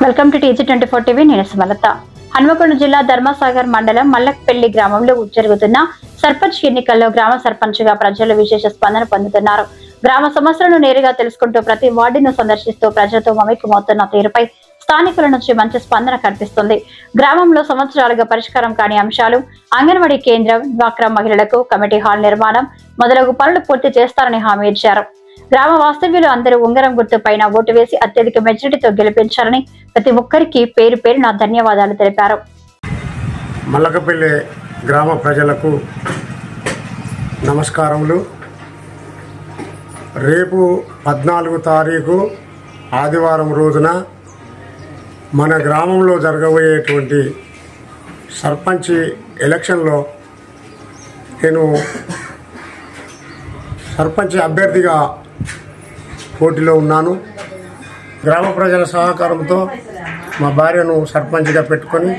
Welcome to TG24 TV. నేను సుమలత. హన్మకొండ జిల్లా ధర్మసాగర్ మండలం మల్లక్పల్లి గ్రామంలో జరుగుతున్న సర్పంచ్ ఎన్నికల్లో గ్రామ సర్పంచ్గా ప్రజలు విశేష స్పందన పొందుతున్నారు. గ్రామ సమస్యలను నేరుగా తెలుసుకుంటూ ప్రతి వార్డును సందర్శిస్తూ ప్రజలతో మమేకమవుతున్న తీరుపై స్థానికుల నుంచి మంచి స్పందన కనిపిస్తుంది. గ్రామంలో సంవత్సరాలుగా పరిష్కారం కాని అంశాలు, అంగన్వాడీ కేంద్రం, డ్వాక్రా మహిళలకు కమిటీ హాల్ నిర్మాణం మొదలగు పనులు పూర్తి చేస్తారని హామీ ఇచ్చారు. గ్రామ వాస్తవ్యులు అందరూ ఉంగరం గుర్తు పైన ఓటు వేసి అత్యధిక మెజారిటీతో గెలిపించారని ప్రతి ఒక్కరికి పేరు పేరున ధన్యవాదాలు తెలిపారు. మల్లకపల్లి గ్రామ ప్రజలకు నమస్కారములు. రేపు 14వ తారీఖు ఆదివారం రోజున మన గ్రామంలో జరగబోయేటువంటి సర్పంచ్ ఎలక్షన్లో నేను సర్పంచ్ అభ్యర్థిగా పోటీలో ఉన్నాను. గ్రామ ప్రజల సహకారంతో మా భార్యను సర్పంచ్గా పెట్టుకొని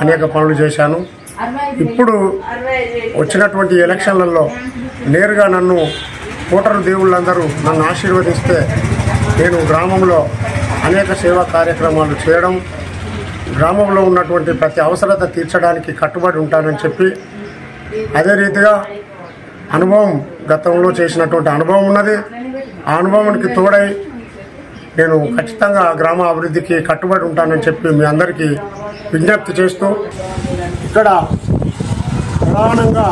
అనేక పనులు చేశాను. ఇప్పుడు వచ్చినటువంటి ఎలక్షన్లలో నేరుగా నన్ను ఓటరు దేవుళ్ళందరూ నన్ను ఆశీర్వదిస్తే నేను గ్రామంలో అనేక సేవా కార్యక్రమాలు చేయడం, గ్రామంలో ఉన్నటువంటి ప్రతి అవసరత తీర్చడానికి కట్టుబడి ఉంటానని చెప్పి, అదే రీతిగా అనుభవం గతంలో చేసినటువంటి అనుభవం ఉన్నది. ఆ అనుభవానికి తోడై నేను ఖచ్చితంగా గ్రామ అభివృద్ధికి కట్టుబడి ఉంటానని చెప్పి మీ అందరికీ విజ్ఞప్తి చేస్తూ, ఇక్కడ ప్రధానంగా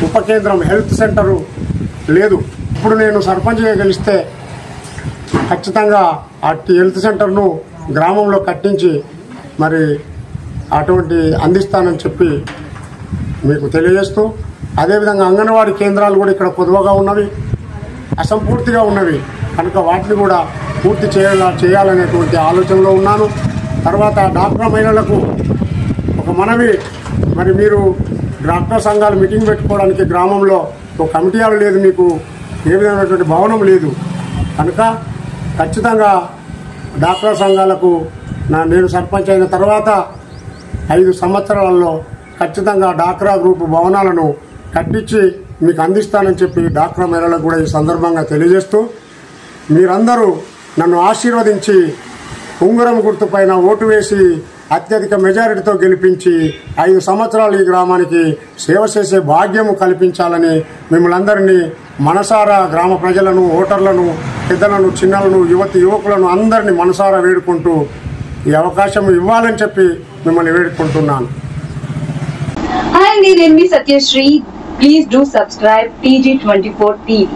ఉప కేంద్రం హెల్త్ సెంటరు లేదు. ఇప్పుడు నేను సర్పంచ్గా గెలిస్తే ఖచ్చితంగా అట్టి హెల్త్ సెంటర్ను గ్రామంలో కట్టించి మరి అటువంటి అందిస్తానని చెప్పి మీకు తెలియజేస్తూ, అదేవిధంగా అంగన్వాడీ కేంద్రాలు కూడా ఇక్కడ కొద్దిగా ఉన్నవి, అసంపూర్తిగా ఉన్నవి కనుక వాటిని కూడా పూర్తి చేయాలనేటువంటి ఆలోచనలో ఉన్నాను. తర్వాత డాక్టర్ మహిళలకు ఒక మనవి, మరి మీరు డాక్టర్ సంఘాలు మీటింగ్ పెట్టుకోవడానికి గ్రామంలో ఒక కమిటీ హాల్ లేదు, మీకు ఏ విధమైనటువంటి భవనం లేదు కనుక ఖచ్చితంగా డాక్టర్ సంఘాలకు నేను సర్పంచ్ అయిన తర్వాత 5 సంవత్సరాలలో ఖచ్చితంగా డాక్రా గ్రూప్ భవనాలను కట్టించి మీకు అందిస్తానని చెప్పి డాక్రా మహిళలకు కూడా ఈ సందర్భంగా తెలియజేస్తూ, మీరందరూ నన్ను ఆశీర్వదించి ఉంగరం గుర్తు పైన ఓటు వేసి అత్యధిక మెజారిటీతో గెలిపించి 5 సంవత్సరాలు ఈ గ్రామానికి సేవ చేసే భాగ్యము కల్పించాలని మిమ్మల్ని అందరినీ మనసారా, గ్రామ ప్రజలను, ఓటర్లను, పెద్దలను, చిన్నలను, యువకులను అందరినీ మనసారా వేడుకుంటూ ఈ అవకాశం ఇవ్వాలని చెప్పి మిమ్మల్ని వేడుకుంటున్నాను. Hi, నేను మీ Satyasri. Please do subscribe TG24 TV.